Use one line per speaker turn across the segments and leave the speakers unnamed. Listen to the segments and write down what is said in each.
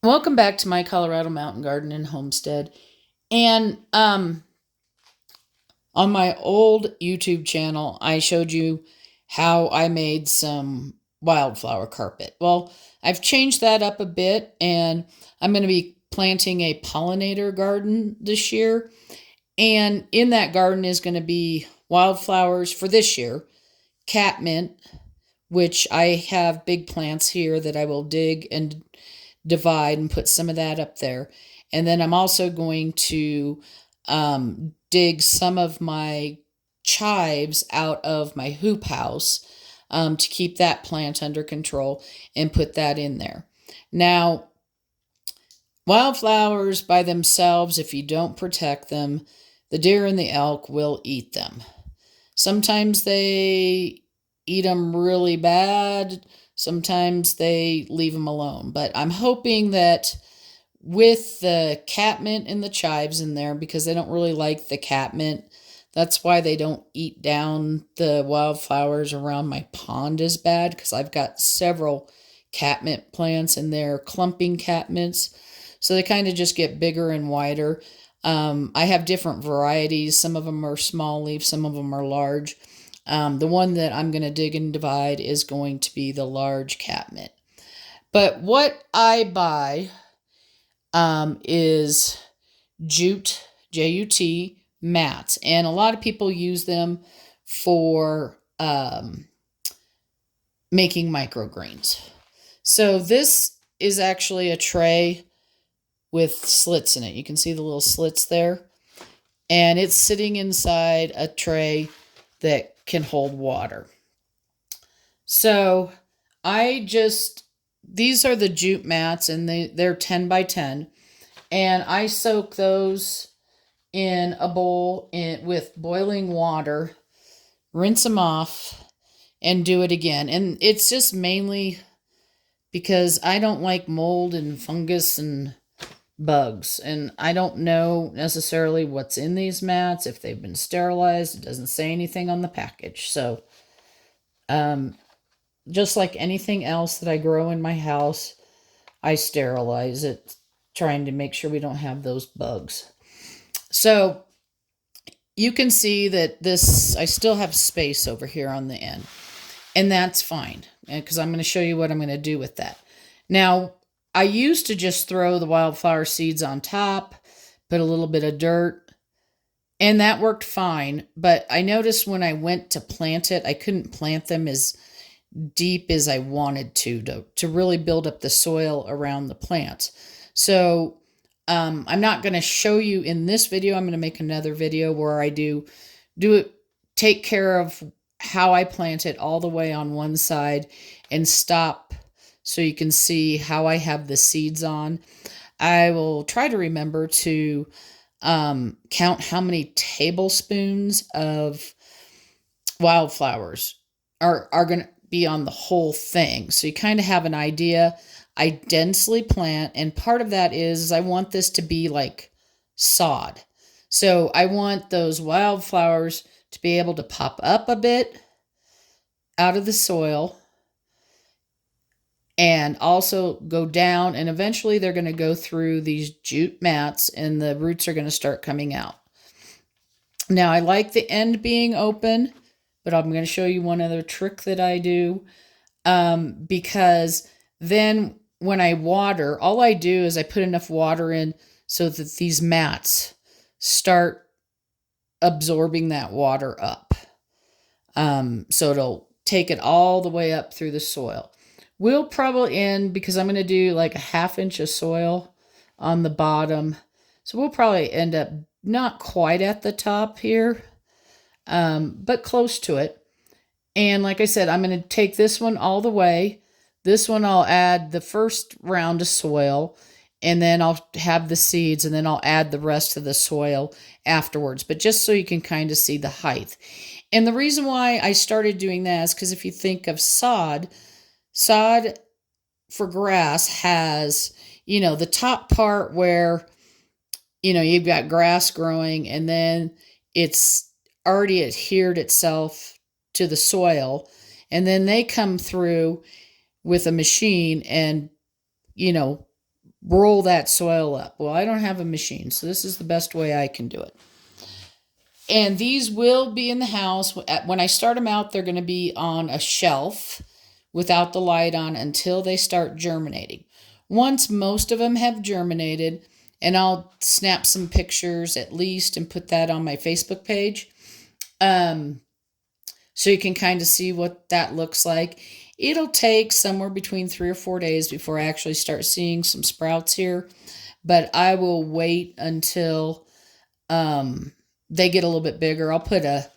Welcome back to my Colorado Mountain Garden and Homestead. And on my old YouTube channel, I showed you how I made some wildflower carpet. Well, I've changed that up a bit, and I'm going to be planting a pollinator garden this year. And in that garden is going to be wildflowers for this year, catmint, which I have big plants here that I will dig and divide and put some of that up there. And then I'm also going to dig some of my chives out of my hoop house to keep that plant under control and put that in there. Now, wildflowers by themselves, if you don't protect them, the deer and the elk will eat them. Sometimes they eat them really bad. Sometimes they leave them alone. But I'm hoping that with the catmint and the chives in there, because they don't really like the catmint, that's why they don't eat down the wildflowers around my pond as bad, because I've got several catmint plants and they're clumping catmints. So they kind of just get bigger and wider. I have different varieties. Some of them are small leaf, some of them are large. The one that I'm going to dig and divide is going to be the large catmint. But what I buy is jute, J-U-T, mats. And a lot of people use them for making microgreens. So this is actually a tray with slits in it. You can see the little slits there. And it's sitting inside a tray that can hold water. So these are the jute mats, and they're 10 by 10. And I soak those in a bowl with boiling water, rinse them off, and do it again. And it's just mainly because I don't like mold and fungus and bugs, and I don't know necessarily what's in these mats, if they've been sterilized. It doesn't say anything on the package. So just like anything else that I grow in my house, I sterilize it, trying to make sure we don't have those bugs. So you can see that I still have space over here on the end, and that's fine, because I'm going to show you what I'm going to do with that. Now, I used to just throw the wildflower seeds on top, put a little bit of dirt, and that worked fine. But I noticed when I went to plant it, I couldn't plant them as deep as I wanted to really build up the soil around the plants. So I'm not going to show you in this video. I'm going to make another video where I do it, take care of how I plant it all the way on one side and stop so you can see how I have the seeds on. I will try to remember to count how many tablespoons of wildflowers are going to be on the whole thing. So you kind of have an idea. I densely plant, and part of that is I want this to be like sod. So I want those wildflowers to be able to pop up a bit out of the soil and also go down, and eventually they're going to go through these jute mats and the roots are going to start coming out. Now, I like the end being open, but I'm going to show you one other trick that I do, because then when I water, all I do is I put enough water in so that these mats start absorbing that water up. So it'll take it all the way up through the soil. We'll probably end, because I'm going to do like a 1/2 inch of soil on the bottom. So we'll probably end up not quite at the top here, but close to it. And like I said, I'm going to take this one all the way. This one I'll add the first round of soil, and then I'll have the seeds, and then I'll add the rest of the soil afterwards. But just so you can kind of see the height. And the reason why I started doing that is because if you think of sod for grass has, the top part where, you've got grass growing, and then it's already adhered itself to the soil. And then they come through with a machine and, roll that soil up. Well, I don't have a machine, so this is the best way I can do it. And these will be in the house. When I start them out, they're going to be on a shelf without the light on until they start germinating. Once most of them have germinated, and I'll snap some pictures at least and put that on my Facebook page, so you can kind of see what that looks like. It'll take somewhere between 3 or 4 days before I actually start seeing some sprouts here, but I will wait until they get a little bit bigger. I'll put a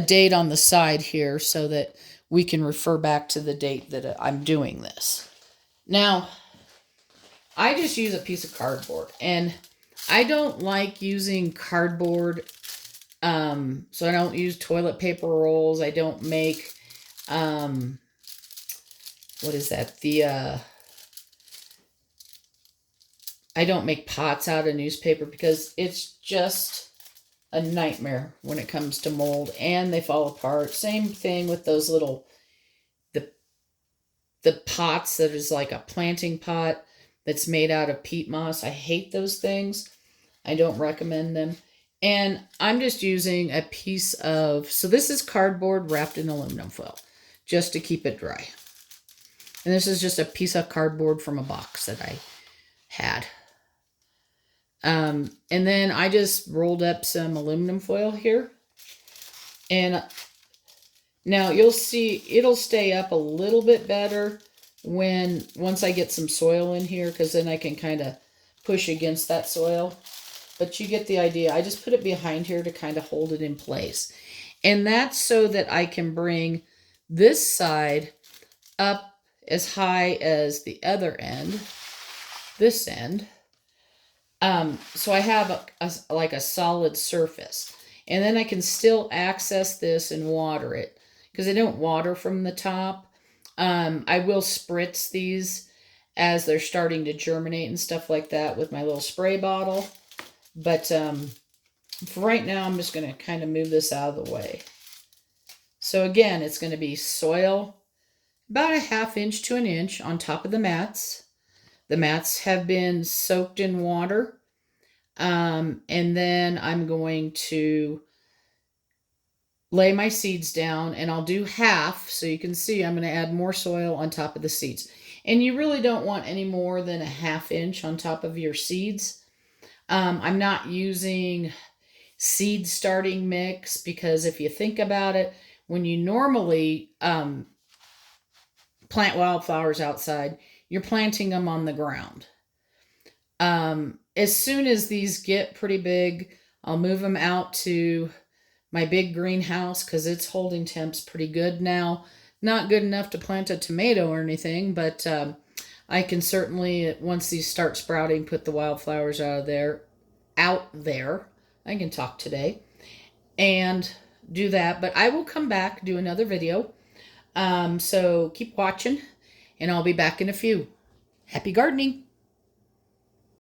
date on the side here so that we can refer back to the date that I'm doing this. Now, I just use a piece of cardboard, and I don't like using cardboard, so I don't use toilet paper rolls. I don't make, what is that? I don't make pots out of newspaper because it's just a nightmare when it comes to mold, and they fall apart. Same thing with those little, the pots that is like a planting pot that's made out of peat moss. I hate those things. I don't recommend them. And I'm just using a piece of, so this is cardboard wrapped in aluminum foil just to keep it dry. And this is just a piece of cardboard from a box that I had. And then I just rolled up some aluminum foil here. And now you'll see it'll stay up a little bit better once I get some soil in here, because then I can kind of push against that soil. But you get the idea. I just put it behind here to kind of hold it in place. And that's so that I can bring this side up as high as the other end, this end. So I have like a solid surface. And then I can still access this and water it, because I don't water from the top. I will spritz these as they're starting to germinate and stuff like that with my little spray bottle. But for right now, I'm just going to kind of move this out of the way. So again, it's going to be soil about a 1/2 inch to 1 inch on top of the mats. The mats have been soaked in water. And then I'm going to lay my seeds down, and I'll do half, so you can see I'm going to add more soil on top of the seeds. And you really don't want any more than a 1/2 inch on top of your seeds. I'm not using seed starting mix, because if you think about it, when you normally plant wildflowers outside, you're planting them on the ground. As soon as these get pretty big, I'll move them out to my big greenhouse, because it's holding temps pretty good now. Not good enough to plant a tomato or anything, but I can certainly, once these start sprouting, put the wildflowers out there. I can talk today and do that, but I will come back, do another video. So keep watching, and I'll be back in a few. Happy gardening.